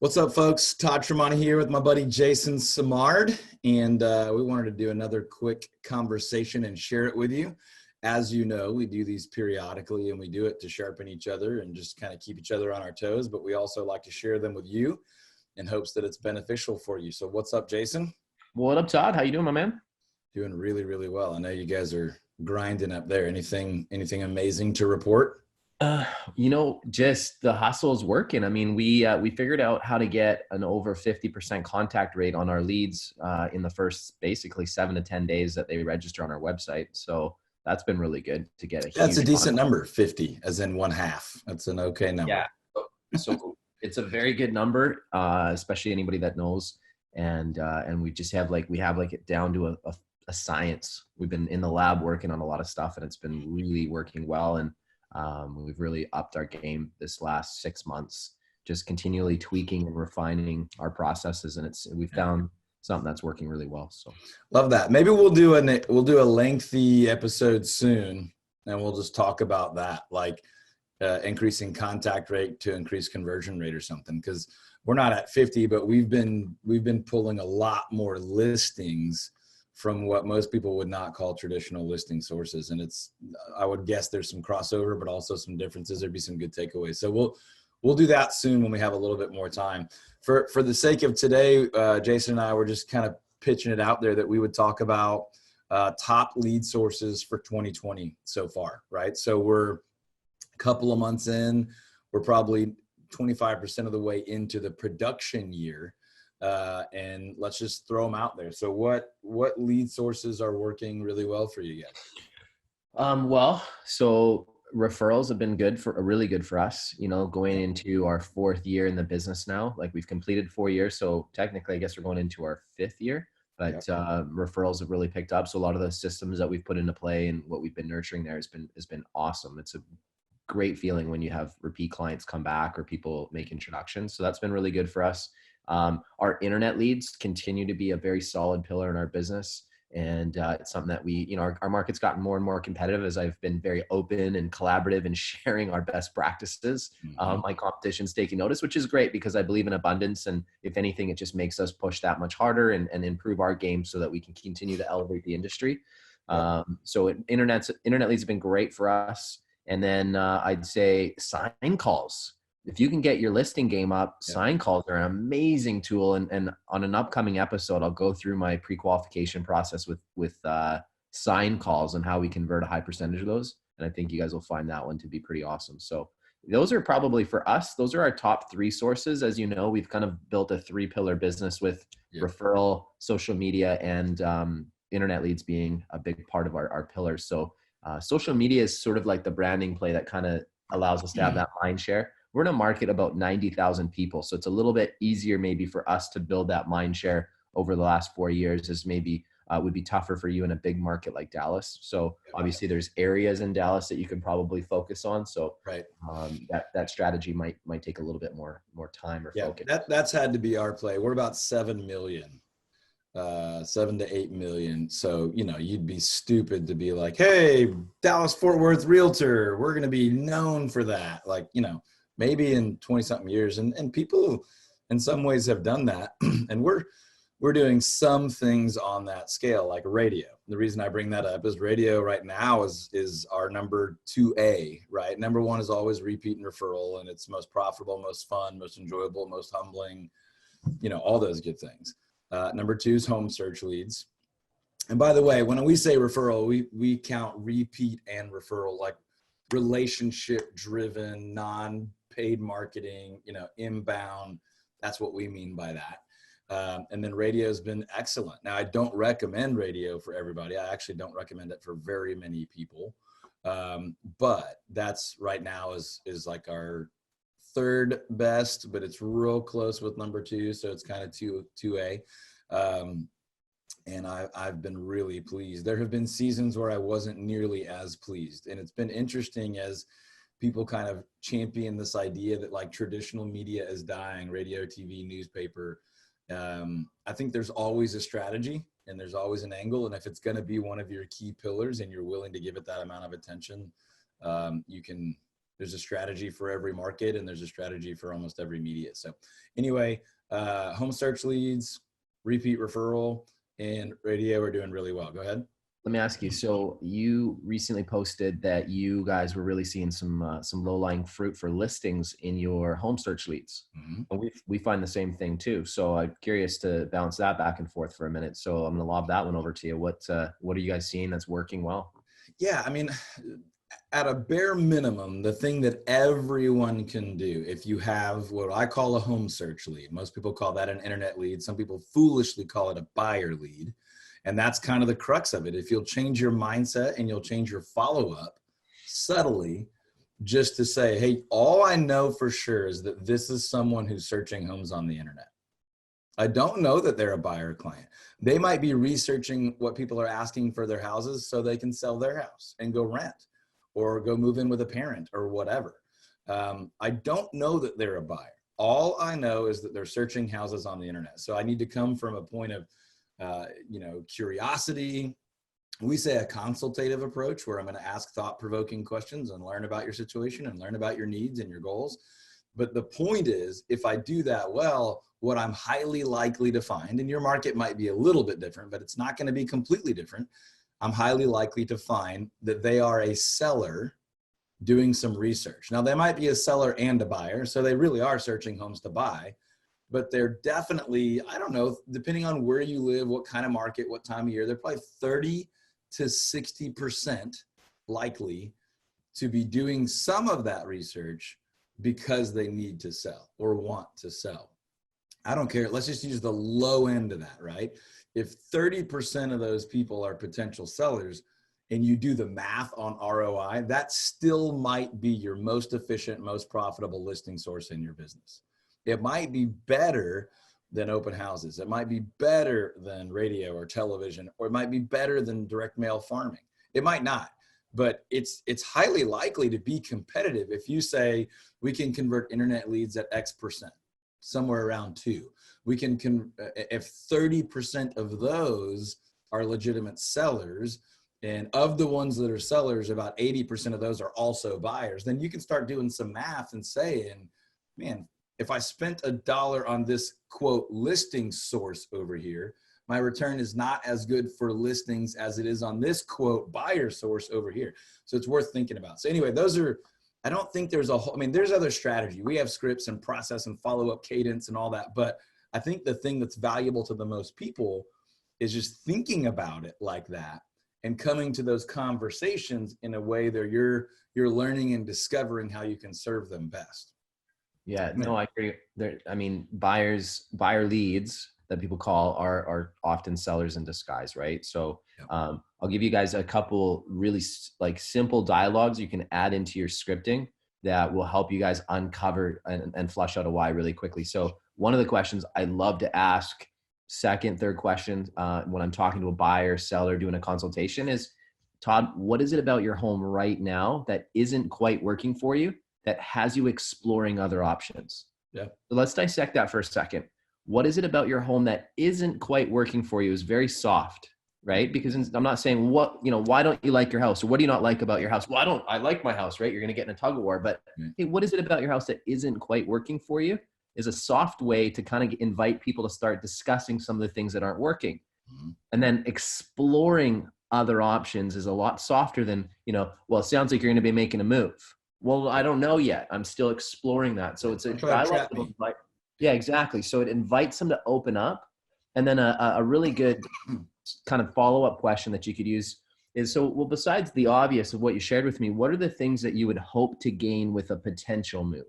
What's up, folks? Todd Tramonte here with my buddy Jason Simard, and we wanted to do another quick conversation and share it with you. As you know, we do these periodically, and we do it to sharpen each other and just kind of keep each other on our toes, but we also like to share them with you in hopes that it's beneficial for you. So what's up, Jason? What up, Todd? How you doing, my man? Doing really, really well. I know you guys are grinding up there. Anything amazing to report? Just the hustle is working. I mean, we figured out how to get an over 50% contact rate on our leads in the first basically 7 to 10 days that they register on our website. So that's been really good to get That's a decent number, 50, as in 1/2. That's an okay number. Yeah. So it's a very good number, especially anybody that knows. And we just have it down to a science. We've been in the lab working on a lot of stuff, and it's been really working well. And we've really upped our game this last 6 months, just continually tweaking and refining our processes. And we've found something that's working really well. So love that. Maybe we'll do a lengthy episode soon, and we'll just talk about that, like increasing contact rate to increase conversion rate or something. Because we're not at 50, but we've been pulling a lot more listings from what most people would not call traditional listing sources. And I would guess there's some crossover, but also some differences. There'd be some good takeaways. So we'll do that soon when we have a little bit more time. For the sake of today, Jason and I were just kind of pitching it out there that we would talk about top lead sources for 2020 so far, right? So we're a couple of months in. We're probably 25% of the way into the production year. And let's just throw them out there. So what lead sources are working really well for you guys? So referrals have been really good for us, going into our 4th year in the business now. Like, we've completed 4 years. So technically, I guess we're going into our 5th year, but referrals have really picked up. So a lot of the systems that we've put into play and what we've been nurturing there has been awesome. It's a great feeling when you have repeat clients come back or people make introductions. So that's been really good for us. Our internet leads continue to be a very solid pillar in our business. And it's something that our market's gotten more and more competitive as I've been very open and collaborative and sharing our best practices. My competition's taking notice, which is great because I believe in abundance. And if anything, it just makes us push that much harder and improve our game so that we can continue to elevate the industry. So internet leads have been great for us. And then I'd say sign calls. If you can get your listing game up, sign calls are an amazing tool. And on an upcoming episode, I'll go through my pre-qualification process with sign calls and how we convert a high percentage of those. And I think you guys will find that one to be pretty awesome. So those are probably, for us, those are our top 3 sources. As you know, we've kind of built a 3-pillar business with referral, social media, and internet leads being a big part of our pillars. So social media is sort of like the branding play that kind of allows us to have that mind share. We're in a market about 90,000 people. So it's a little bit easier maybe for us to build that mind share over the last 4 years, as maybe would be tougher for you in a big market like Dallas. So obviously there's areas in Dallas that you can probably focus on. So that strategy might take a little bit more time or focus. That's had to be our play. We're about 7 million. 7 to 8 million. So, you'd be stupid to be like, hey, Dallas Fort Worth realtor, we're going to be known for that. Like, maybe in 20 something years. And people in some ways have done that. And we're doing some things on that scale, like radio. The reason I bring that up is radio right now is our number 2A, right? Number 1 is always repeat and referral, and it's most profitable, most fun, most enjoyable, most humbling, all those good things. Number 2 is home search leads. And by the way, when we say referral, we count repeat and referral, like relationship driven, non-paid marketing, inbound. That's what we mean by that. And then radio has been excellent. Now, I don't recommend radio for everybody. I actually don't recommend it for very many people. But that's right now is like our 3rd best, but it's real close with number 2. So it's kind of 2A. And I've been really pleased. There have been seasons where I wasn't nearly as pleased. And it's been interesting as people kind of champion this idea that like traditional media is dying, radio, TV, newspaper. I think there's always a strategy and there's always an angle. And if it's going to be one of your key pillars and you're willing to give it that amount of attention, you can There's a strategy for every market, and there's a strategy for almost every media. So anyway, home search leads, repeat referral, and radio are doing really well. Go ahead. Let me ask you. So you recently posted that you guys were really seeing some low-lying fruit for listings in your home search leads, and we find the same thing too. So I'm curious to bounce that back and forth for a minute. So I'm going to lob that one over to you. What are you guys seeing that's working well? Yeah, I mean, at a bare minimum, the thing that everyone can do, if you have what I call a home search lead, most people call that an internet lead. Some people foolishly call it a buyer lead. And that's kind of the crux of it. If you'll change your mindset and you'll change your follow-up subtly, just to say, hey, all I know for sure is that this is someone who's searching homes on the internet. I don't know that they're a buyer client. They might be researching what people are asking for their houses so they can sell their house and go rent or go move in with a parent or whatever. I don't know that they're a buyer. All I know is that they're searching houses on the internet. So I need to come from a point of curiosity. We say a consultative approach, where I'm going to ask thought-provoking questions and learn about your situation and learn about your needs and your goals. But the point is, if I do that well, what I'm highly likely to find, and your market might be a little bit different, but it's not going to be completely different. I'm highly likely to find that they are a seller doing some research. Now, they might be a seller and a buyer, so they really are searching homes to buy. But they're definitely, I don't know, depending on where you live, what kind of market, what time of year, they're probably 30 to 60% likely to be doing some of that research because they need to sell or want to sell. I don't care. Let's just use the low end of that, right? If 30% of those people are potential sellers and you do the math on ROI, that still might be your most efficient, most profitable listing source in your business. It might be better than open houses. It might be better than radio or television, or it might be better than direct mail farming. It might not, but it's highly likely to be competitive. If you say we can convert internet leads at X%, somewhere around 2, we can, if 30% of those are legitimate sellers, and of the ones that are sellers, about 80% of those are also buyers, then you can start doing some math and saying, man, if I spent $1 on this quote listing source over here, my return is not as good for listings as it is on this quote buyer source over here. So it's worth thinking about. So anyway, those are, I don't think there's a whole, I mean, there's other strategy. We have scripts and process and follow-up cadence and all that. But I think the thing that's valuable to the most people is just thinking about it like that and coming to those conversations in a way that you're learning and discovering how you can serve them best. Yeah, no, I agree. I mean, buyer leads that people call are often sellers in disguise, right? So I'll give you guys a couple really like simple dialogues you can add into your scripting that will help you guys uncover and flush out a why really quickly. So one of the questions I love to ask, second, third question, when I'm talking to a buyer, seller, doing a consultation is, Todd, what is it about your home right now that isn't quite working for you, that has you exploring other options? Yeah. So let's dissect that for a second. What is it about your home that isn't quite working for you? Is very soft, right? Because I'm not saying why don't you like your house? Or what do you not like about your house? Well, I like my house, right? You're going to get in a tug of war, but hey, what is it about your house that isn't quite working for you? Is a soft way to kind of invite people to start discussing some of the things that aren't working. And then exploring other options is a lot softer than, well, it sounds like you're going to be making a move. Well, I don't know yet. I'm still exploring that. So it's a dialogue. Yeah, exactly. So it invites them to open up. And then a really good kind of follow-up question that you could use is, so, well, besides the obvious of what you shared with me, what are the things that you would hope to gain with a potential move?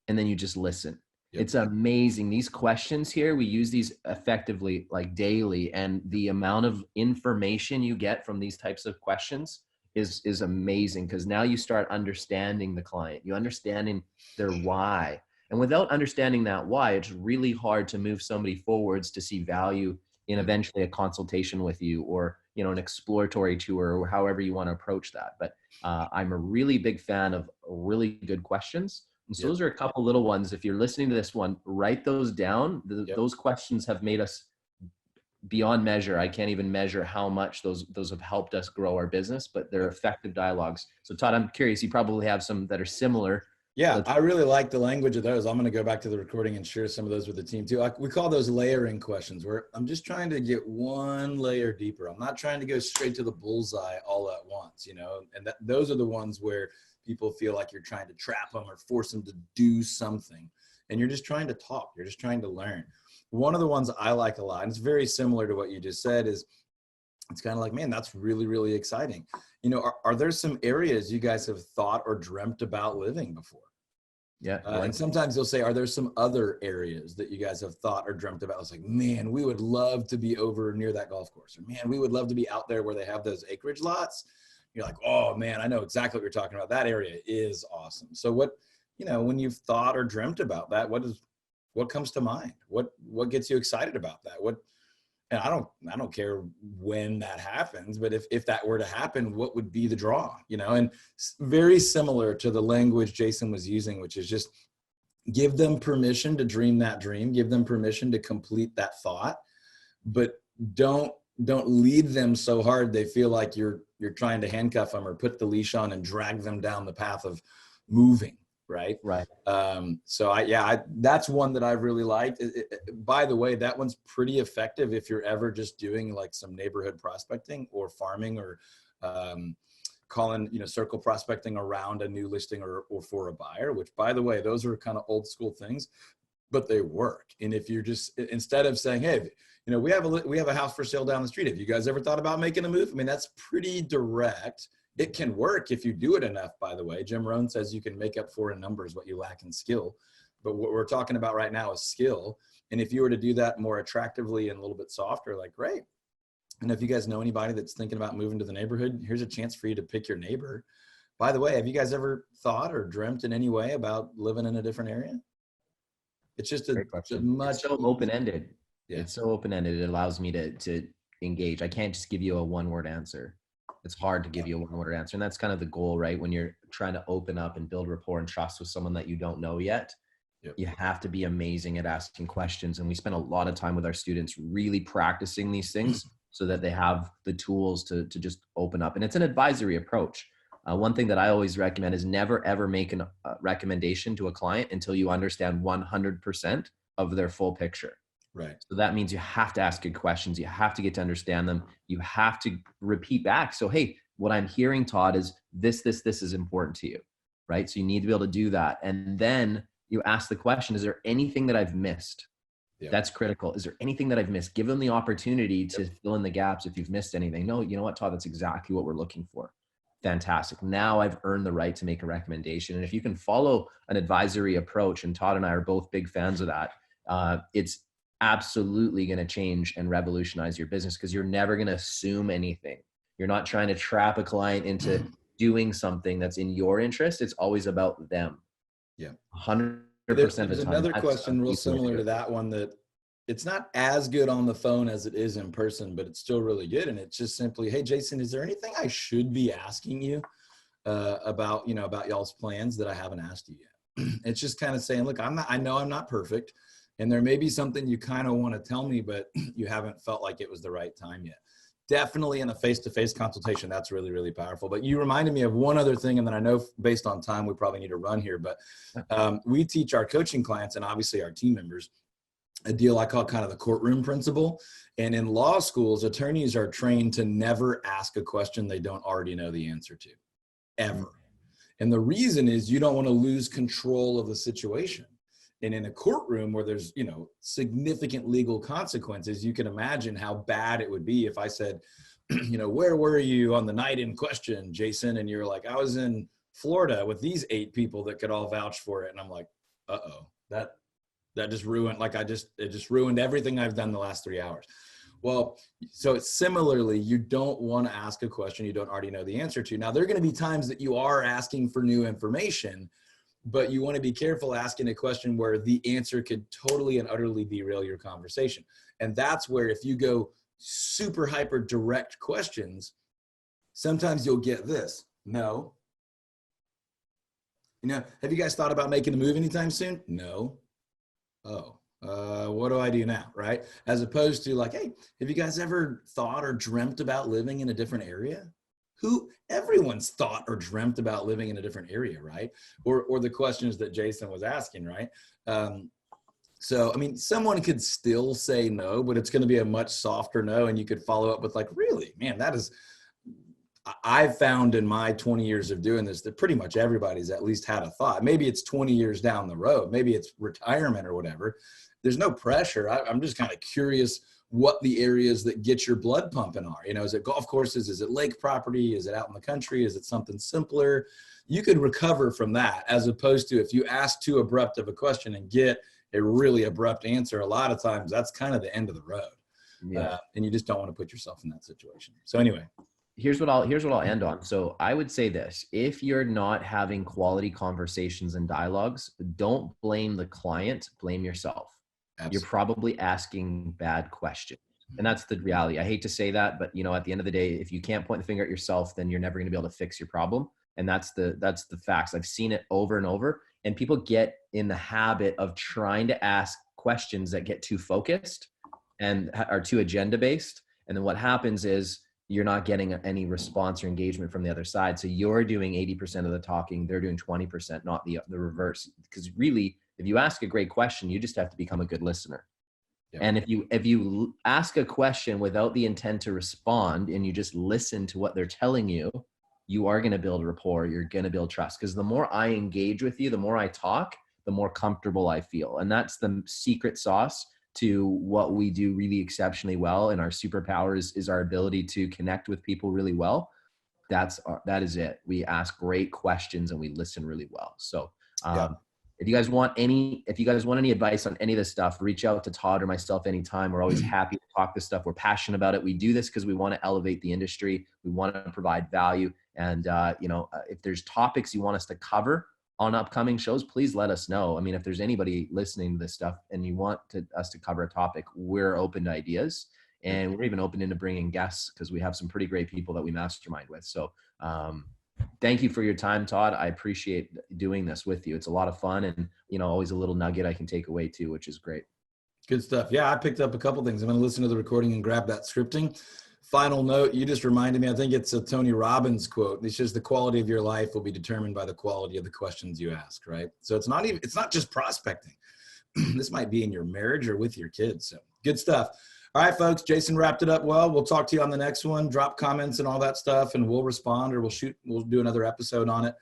And then you just listen. Yep. It's amazing. These questions here, we use these effectively like daily, and the amount of information you get from these types of questions is amazing, because now you start understanding the client. You understanding their why. And without understanding that why, it's really hard to move somebody forwards to see value in eventually a consultation with you, or, an exploratory tour, or however you want to approach that. But I'm a really big fan of really good questions. And so those are a couple little ones. If you're listening to this one, write those down. Those questions have made us beyond measure. I can't even measure how much those have helped us grow our business, but they're effective dialogues. So Todd, I'm curious, you probably have some that are similar. Yeah, I really like the language of those. I'm going to go back to the recording and share some of those with the team too. We call those layering questions, where I'm just trying to get one layer deeper. I'm not trying to go straight to the bullseye all at once, you know, and those are the ones where people feel like you're trying to trap them or force them to do something. And you're just trying to talk. You're just trying to learn. One of the ones I like a lot, and it's very similar to what you just said, is it's kind of like, man, that's really, really exciting. You know, are there some areas you guys have thought or dreamt about living before? Yeah. And sometimes you'll say, are there some other areas that you guys have thought or dreamt about? It's like, man, we would love to be over near that golf course. Or man, we would love to be out there where they have those acreage lots. You're like, oh man, I know exactly what you're talking about. That area is awesome. So what, you know, when you've thought or dreamt about that, what comes to mind? What gets you excited about that? And I don't care when that happens, but if that were to happen, what would be the draw, you know? And very similar to the language Jason was using, which is just give them permission to dream that dream, give them permission to complete that thought, but don't lead them so hard they feel like you're trying to handcuff them or put the leash on and drag them down the path of moving. Right. So that's one that I've really liked. By the way, that one's pretty effective if you're ever just doing like some neighborhood prospecting or farming or calling, you know, circle prospecting around a new listing or for a buyer, which by the way, those are kind of old school things, but they work. And if you're just, instead of saying, hey, you know, we have a house for sale down the street. Have you guys ever thought about making a move? I mean, that's pretty direct. It can work if you do it enough, by the way. Jim Rohn says you can make up for in numbers what you lack in skill. But what we're talking about right now is skill. And if you were to do that more attractively and a little bit softer, like, great. And if you guys know anybody that's thinking about moving to the neighborhood, here's a chance for you to pick your neighbor. By the way, have you guys ever thought or dreamt in any way about living in a different area? It's just it's so open-ended. Yeah. It's so open-ended. It allows me to engage. I can't just give you a one-word answer. It's hard to give you a one-word answer. And that's kind of the goal, right? When you're trying to open up and build rapport and trust with someone that you don't know yet, you have to be amazing at asking questions. And we spend a lot of time with our students really practicing these things so that they have the tools to just open up. And it's an advisory approach. One thing that I always recommend is never, ever make a recommendation to a client until you understand 100% of their full picture. Right. So that means you have to ask good questions. You have to get to understand them. You have to repeat back. So, hey, what I'm hearing, Todd, is this is important to you, right? So you need to be able to do that. And then you ask the question, is there anything that I've missed? Yep. That's critical. Is there anything that I've missed? Give them the opportunity to fill in the gaps if you've missed anything. No, you know what, Todd, that's exactly what we're looking for. Fantastic. Now I've earned the right to make a recommendation. And if you can follow an advisory approach, and Todd and I are both big fans of that, it's absolutely going to change and revolutionize your business, because you're never going to assume anything. You're not trying to trap a client into doing something that's in your interest. It's always about them. Yeah. 100% of the time. There's another question real similar to that one, that it's not as good on the phone as it is in person, but it's still really good. And it's just simply, hey, Jason, is there anything I should be asking you about y'all's plans that I haven't asked you yet? It's just kind of saying, look, I know I'm not perfect. And there may be something you kind of want to tell me, but you haven't felt like it was the right time yet. Definitely in a face-to-face consultation, that's really, really powerful. But you reminded me of one other thing, and then I know based on time, we probably need to run here, but we teach our coaching clients and obviously our team members a deal I call kind of the courtroom principle. And in law schools, attorneys are trained to never ask a question they don't already know the answer to, ever. And the reason is you don't want to lose control of the situation. And in a courtroom where there's, you know, significant legal consequences, you can imagine how bad it would be if I said, you know, where were you on the night in question, Jason? And you're like, I was in Florida with these 8 people that could all vouch for it. And I'm like, uh-oh, that just ruined, it just ruined everything I've done the last 3 hours. Well, so similarly, you don't want to ask a question you don't already know the answer to. Now, there are going to be times that you are asking for new information, but you want to be careful asking a question where the answer could totally and utterly derail your conversation. And that's where if you go super hyper direct questions, sometimes you'll get this. No. You know, have you guys thought about making a move anytime soon? No. Oh, What do I do now? Right. As opposed to like, hey, have you guys ever thought or dreamt about living in a different area? Everyone's thought or dreamt about living in a different area, right? Or the questions that Jason was asking, right? So, I mean, someone could still say no, but it's going to be a much softer no. And you could follow up with like, really, man, I've found in my 20 years of doing this that pretty much everybody's at least had a thought. Maybe it's 20 years down the road. Maybe it's retirement or whatever. There's no pressure. I'm just kind of curious what the areas that get your blood pumping are. You know, is it golf courses? Is it lake property? Is it out in the country? Is it something simpler? You could recover from that, as opposed to if you ask too abrupt of a question and get a really abrupt answer, a lot of times that's kind of the end of the road. Yeah. And you just don't want to put yourself in that situation. So anyway. Here's what I'll end on. So I would say this: if you're not having quality conversations and dialogues, don't blame the client, blame yourself. Absolutely. You're probably asking bad questions. And that's the reality. I hate to say that, but you know, at the end of the day, if you can't point the finger at yourself, then you're never going to be able to fix your problem. And that's the facts. I've seen it over and over. And people get in the habit of trying to ask questions that get too focused and are too agenda based. And then what happens is you're not getting any response or engagement from the other side. So you're doing 80% of the talking, they're doing 20%, not the reverse. Because really, if you ask a great question, you just have to become a good listener. Yep. And if you ask a question without the intent to respond and you just listen to what they're telling you, you are going to build rapport. You're going to build trust. Because the more I engage with you, the more I talk, the more comfortable I feel. And that's the secret sauce to what we do really exceptionally well. And our superpower is our ability to connect with people really well. That is it. We ask great questions and we listen really well. So, if you guys want any advice on any of this stuff, reach out to Todd or myself anytime. We're always happy to talk this stuff. We're passionate about it. We do this because we want to elevate the industry. We want to provide value. And, if there's topics you want us to cover on upcoming shows, please let us know. I mean, if there's anybody listening to this stuff and you want us to cover a topic, we're open to ideas. And we're even open into bringing guests because we have some pretty great people that we mastermind with. So, thank you for your time, Todd. I appreciate doing this with you. It's a lot of fun and, always a little nugget I can take away too, which is great. Good stuff. Yeah, I picked up a couple things. I'm going to listen to the recording and grab that scripting. Final note, you just reminded me, I think it's a Tony Robbins quote. It's just the quality of your life will be determined by the quality of the questions you ask, right? So it's not just prospecting. This might be in your marriage or with your kids. So good stuff. All right, folks, Jason wrapped it up well. We'll talk to you on the next one. Drop comments and all that stuff, and we'll respond or we'll do another episode on it.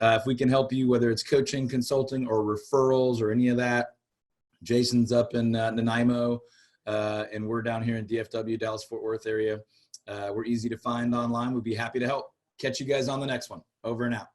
If we can help you, whether it's coaching, consulting, or referrals or any of that, Jason's up in Nanaimo, and we're down here in DFW, Dallas-Fort Worth area. We're easy to find online. We'd be happy to help. Catch you guys on the next one. Over and out.